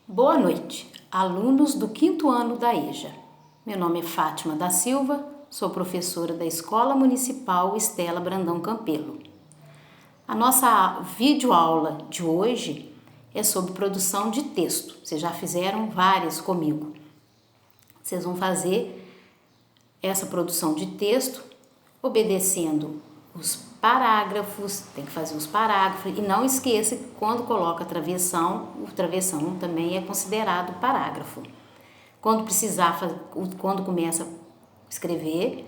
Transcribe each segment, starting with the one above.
Boa noite, alunos do 5º ano da EJA. Meu nome é Fátima da Silva, sou professora da Escola Municipal Estela Brandão Campelo. A nossa videoaula de hoje é sobre produção de texto. Vocês já fizeram várias comigo. Vocês vão fazer essa produção de texto obedecendo os parágrafos, tem que fazer os parágrafos, e não esqueça que quando coloca travessão, o travessão também é considerado parágrafo. Quando quando começa a escrever,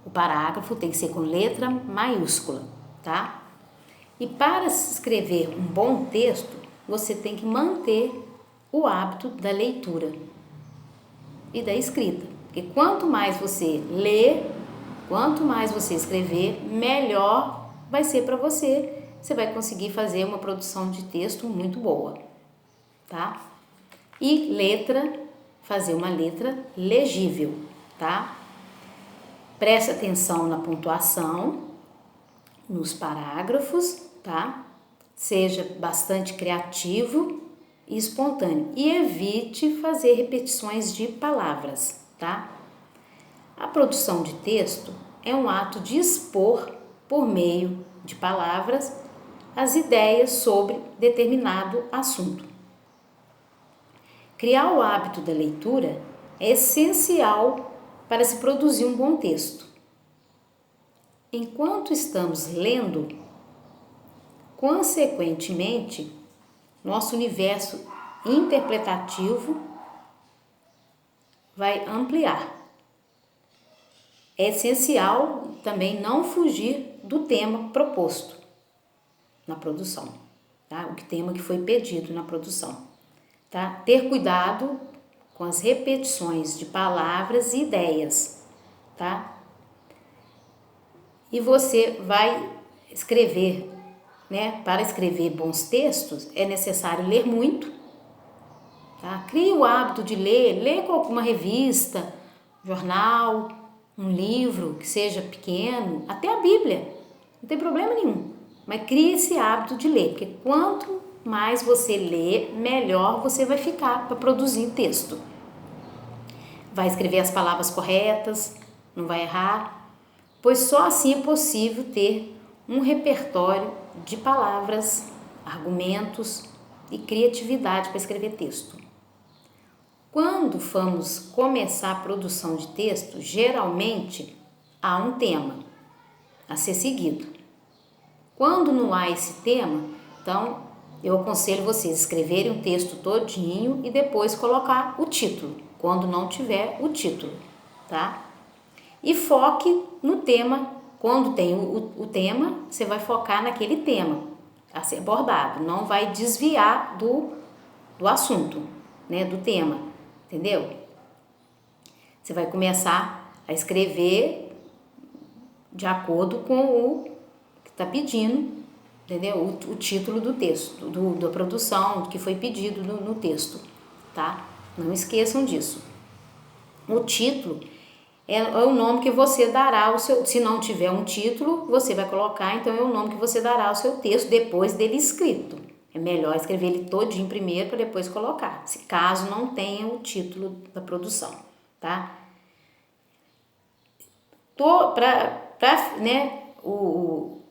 o parágrafo tem que ser com letra maiúscula, tá? E para escrever um bom texto, você tem que manter o hábito da leitura e da escrita, porque quanto mais você lê, quanto mais você escrever, melhor vai ser para você. Você vai conseguir fazer uma produção de texto muito boa, tá? E letra, fazer uma letra legível, tá? Preste atenção na pontuação, nos parágrafos, tá? Seja bastante criativo e espontâneo. E evite fazer repetições de palavras, tá? A produção de texto é um ato de expor, por meio de palavras, as ideias sobre determinado assunto. Criar o hábito da leitura é essencial para se produzir um bom texto. Enquanto estamos lendo, consequentemente, nosso universo interpretativo vai ampliar. É essencial também não fugir do tema proposto na produção, tá? O tema que foi pedido na produção, tá? Ter cuidado com as repetições de palavras e ideias, tá? E você vai escrever, né? Para escrever bons textos é necessário ler muito, tá? Crie o hábito de ler com alguma revista, jornal, um livro que seja pequeno, até a Bíblia, não tem problema nenhum, mas crie esse hábito de ler, porque quanto mais você lê, melhor você vai ficar para produzir texto. Vai escrever as palavras corretas, não vai errar, pois só assim é possível ter um repertório de palavras, argumentos e criatividade para escrever texto. Quando vamos começar a produção de texto, geralmente há um tema a ser seguido. Quando não há esse tema, então eu aconselho vocês escreverem um texto todinho e depois colocar o título, quando não tiver o título, tá? E foque no tema. Quando tem o tema, você vai focar naquele tema a ser abordado, não vai desviar do assunto, né, do tema. Entendeu? Você vai começar a escrever de acordo com o que está pedindo, entendeu? O título do texto, da produção, que foi pedido no texto, tá? Não esqueçam disso. O título é o nome que você dará ao seu... Se não tiver um título, você vai colocar, então é o nome que você dará ao seu texto depois dele escrito. É melhor escrever ele todinho primeiro para depois colocar, se caso não tenha o título da produção, tá? Né, o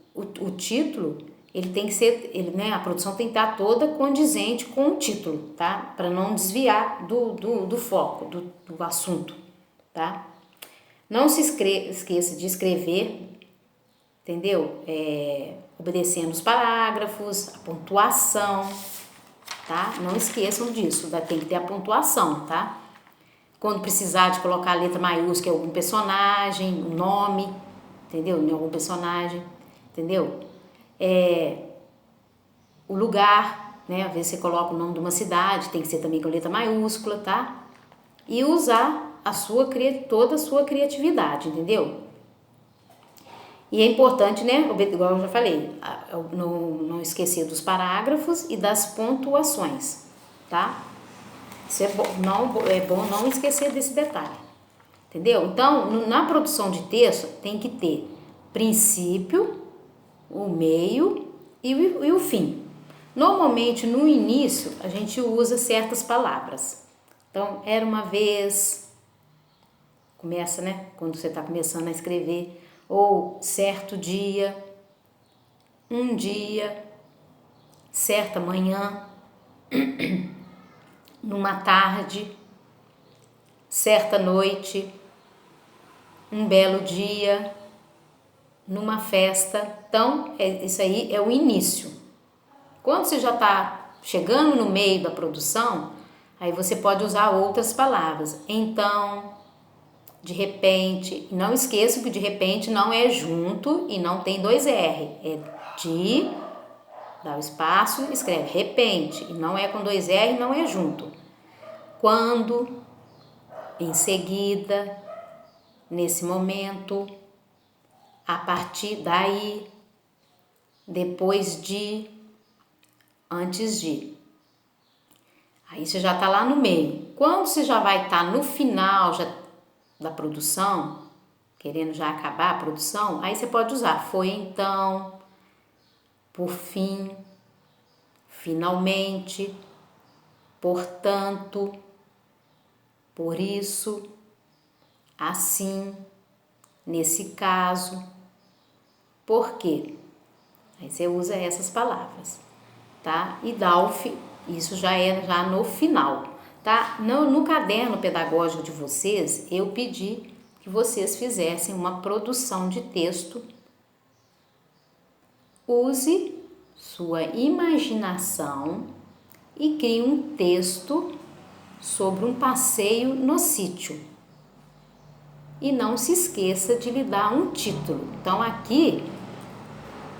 título, ele tem que ser, né, a produção tem que estar toda condizente com o título, tá? Para não desviar do foco, do assunto, tá? Não se esqueça de escrever, entendeu? Obedecendo os parágrafos, a pontuação, tá? Não esqueçam disso, tem que ter a pontuação, tá? Quando precisar de colocar a letra maiúscula em algum personagem, o nome, entendeu? Em algum personagem, entendeu? O lugar, né? Às vezes você coloca o nome de uma cidade, tem que ser também com letra maiúscula, tá? E usar toda a sua criatividade, entendeu? E é importante, né, igual eu já falei, não esquecer dos parágrafos e das pontuações, tá? Isso é bom não esquecer desse detalhe, entendeu? Então, na produção de texto, tem que ter princípio, o meio e o fim. Normalmente, no início, a gente usa certas palavras. Então, era uma vez, começa, né? Quando você está começando a escrever, ou certo dia, um dia, certa manhã, numa tarde, certa noite, um belo dia, numa festa. Então, isso aí é o início. Quando você já está chegando no meio da produção, aí você pode usar outras palavras. Então, de repente, não esqueça que de repente não é junto e não tem dois R. É de, dá o espaço, escreve repente. E não é com dois R, não é junto. Quando, em seguida, nesse momento, a partir daí, depois de, antes de. Aí você já está lá no meio. Quando você já vai estar no final da produção, querendo já acabar a produção, aí você pode usar foi então, por fim, finalmente, portanto, por isso, assim, nesse caso, por quê? Aí você usa essas palavras, tá? E dá isso já é já no final, tá? No caderno pedagógico de vocês, eu pedi que vocês fizessem uma produção de texto. Use sua imaginação e crie um texto sobre um passeio no sítio. E não se esqueça de lhe dar um título. Então aqui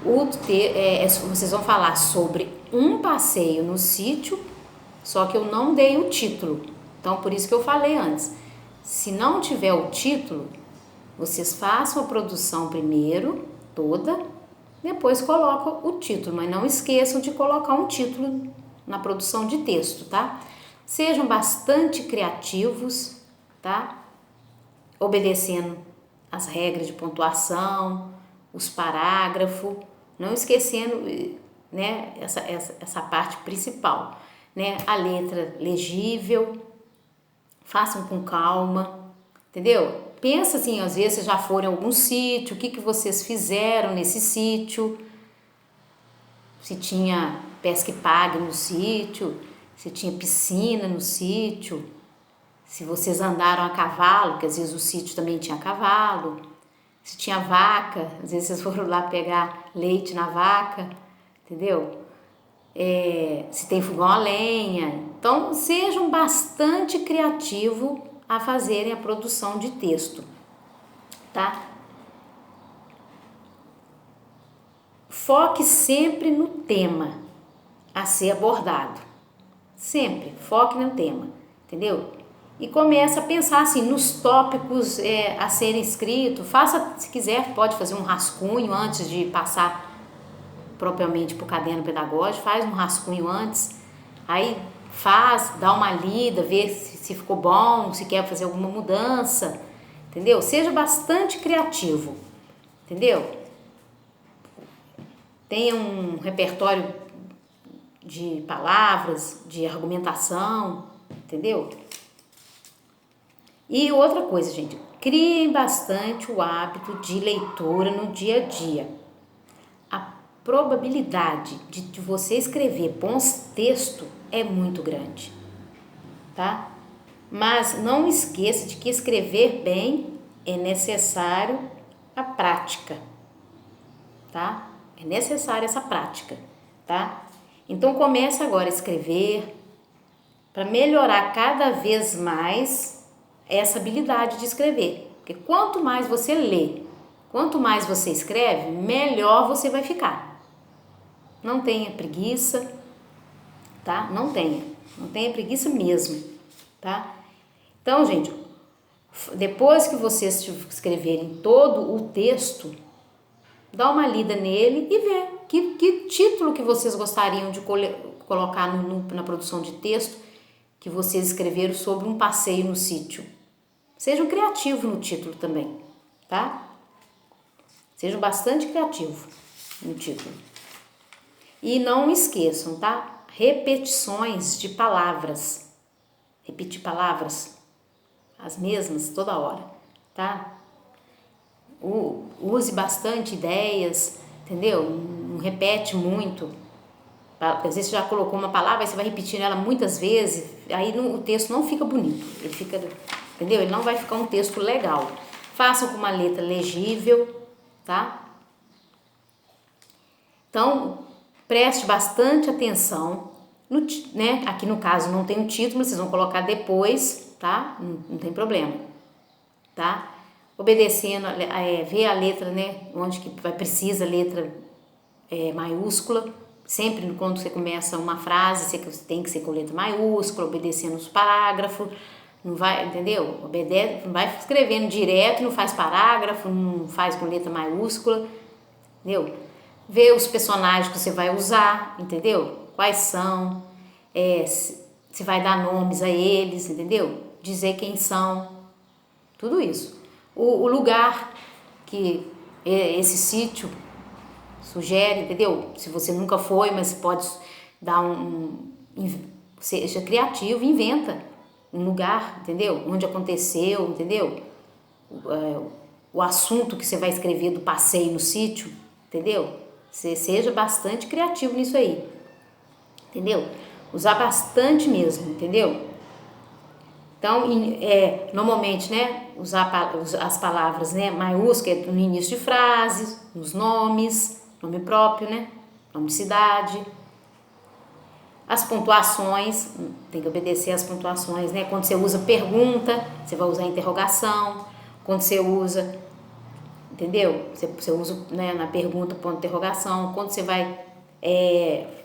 vocês vão falar sobre um passeio no sítio, só que eu não dei o título. Então por isso que eu falei antes. Se não tiver o título, vocês façam a produção primeiro, toda, depois colocam o título, mas não esqueçam de colocar um título na produção de texto, tá? Sejam bastante criativos, tá? Obedecendo as regras de pontuação, os parágrafos, não esquecendo, né, essa parte principal, né? A letra legível, façam com calma, entendeu? Pensa assim, às vezes vocês já foram em algum sítio, o que vocês fizeram nesse sítio, se tinha pesca e pague no sítio, se tinha piscina no sítio, se vocês andaram a cavalo, que às vezes o sítio também tinha cavalo, se tinha vaca, às vezes vocês foram lá pegar leite na vaca, entendeu? Se tem fogão a lenha. Então, sejam bastante criativos a fazerem a produção de texto, tá? Foque sempre no tema a ser abordado. Sempre, foque no tema, entendeu? E comece a pensar assim nos tópicos a serem escritos. Faça, se quiser, pode fazer um rascunho antes de passar propriamente para o caderno pedagógico. Faz um rascunho antes, aí dá uma lida, vê se ficou bom, se quer fazer alguma mudança, entendeu? Seja bastante criativo, entendeu? Tenha um repertório de palavras, de argumentação, entendeu? E outra coisa, gente, criem bastante o hábito de leitura no dia a dia. A probabilidade de você escrever bons textos é muito grande, tá? Mas não esqueça de que escrever bem é necessário a prática, tá? É necessária essa prática, tá? Então comece agora a escrever para melhorar cada vez mais essa habilidade de escrever. Porque quanto mais você lê, quanto mais você escreve, melhor você vai ficar. Não tenha preguiça, tá? Não tenha preguiça mesmo, tá? Então, gente, depois que vocês escreverem todo o texto, dá uma lida nele e vê que título que vocês gostariam de colocar na produção de texto que vocês escreveram sobre um passeio no sítio. Sejam criativos no título também, tá? Sejam bastante criativos no título. E não esqueçam, tá? Repetições de palavras. Repetir palavras, as mesmas, toda hora, tá? Use bastante ideias, entendeu? Não repete muito. Às vezes você já colocou uma palavra, aí você vai repetindo ela muitas vezes, aí o texto não fica bonito, ele fica, entendeu? Ele não vai ficar um texto legal. Façam com uma letra legível, tá? Então, preste bastante atenção, né? Aqui no caso não tem o título, vocês vão colocar depois, tá? Não tem problema, tá? Obedecendo, ver a letra, né? Onde que precisa letra maiúscula. Sempre quando você começa uma frase, você tem que ser com letra maiúscula, obedecendo os parágrafos, não vai, entendeu? Obedece, não vai escrevendo direto, não faz parágrafo, não faz com letra maiúscula, entendeu? Ver os personagens que você vai usar, entendeu? Quais são, se vai dar nomes a eles, entendeu? Dizer quem são, tudo isso. O lugar que esse sítio sugere, entendeu? Se você nunca foi, mas pode dar seja criativo, inventa um lugar, entendeu? Onde aconteceu, entendeu? O assunto que você vai escrever do passeio no sítio, entendeu? Você seja bastante criativo nisso aí, entendeu? Usar bastante mesmo, entendeu? Então, normalmente, né, usar as palavras, né, maiúsculas no início de frases, nos nomes, nome próprio, né, nome de cidade. As pontuações, tem que obedecer às pontuações, né? Quando você usa pergunta, você vai usar interrogação. Quando você usa, entendeu? Você usa, né, na pergunta ponto de interrogação. Quando você vai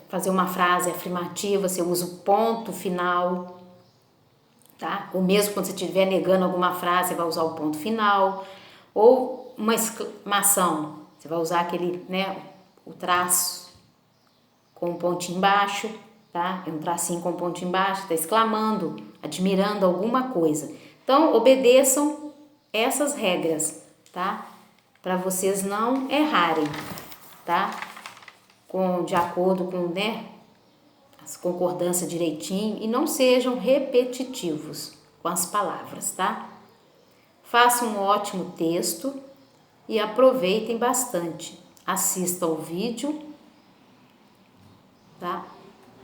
fazer uma frase afirmativa, você usa o ponto final, tá? Ou mesmo quando você estiver negando alguma frase, você vai usar o ponto final. Ou uma exclamação, você vai usar aquele, né, o traço com um pontinho embaixo, tá? É um tracinho com um pontinho embaixo, está exclamando, admirando alguma coisa. Então, obedeçam essas regras, tá? Para vocês não errarem, tá? De acordo com, né, as concordâncias direitinho e não sejam repetitivos com as palavras, tá? Façam um ótimo texto e aproveitem bastante. Assistam o vídeo, tá?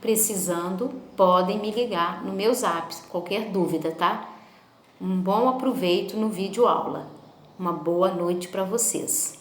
Precisando, podem me ligar no meu zap, qualquer dúvida, tá? Um bom aproveito no vídeo aula. Uma boa noite para vocês.